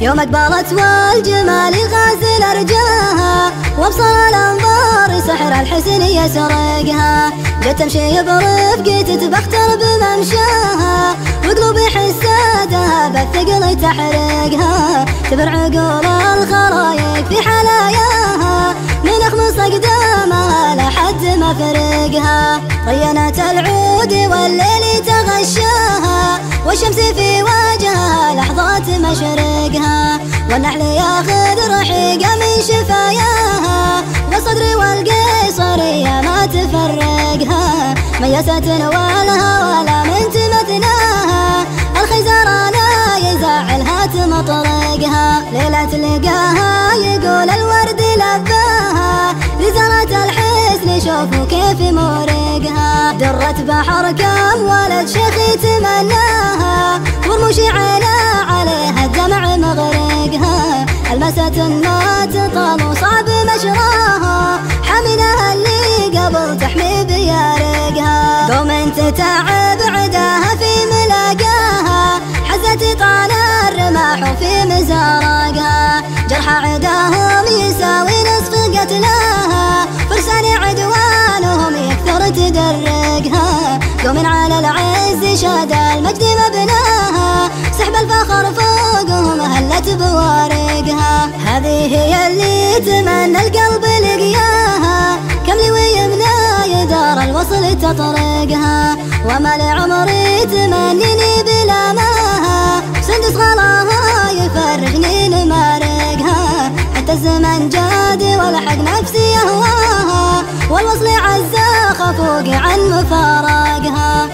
يوم أقبلت والجمال غازل أرجاها، وابصر الأنظار سحر الحسن يسرقها. جت تمشي برفقي تتبختر بممشاها، وقلوبي حساتها بالثقل تحرقها. تبر عقول الخرايق في حلاياها، من أخمص أقدامها لحد ما فرقها. رينت العود والليل تغشاها، والشمس في وجهها لحظات مشرقها. والنحل ياخذ رحيقه من شفاياها، والصدر والقيصرية ما تفرقها. ميست والهوى لا من تمثلها، الخزار لا يزعلها تمطرقها. ليلة لقاها يقول الورد لباها، لزرة الحسن شوفوا كيف مورقها. درت بحر كم ولد شيخ يتمناها، ورموش عليها الدمع مغرقها. المست ما تطال وصعب مشراها، حملها اللي قبل تحمي بيارقها. قوم تتعب عداها في ملاقاها، حزت طال الرماح في مزارقها. جرح عداهم يساوي نصف قتلاها، فرسان عدوانهم يكثر تدرقها. قوم على العز شاد المجد مبناها، سحب الفخر فوقهم هلت بوارقها. هذه هي اللي تمنى القلب لقياها، كم لي ويمنى دار الوصل تطرقها. وما لعمري تمنيني بلا ماها، سندس غلاها يفرجني لمارقها. حتى الزمن جاد والحق نفسي يهواها، والوصل عزا خفوقي عن مفارقها.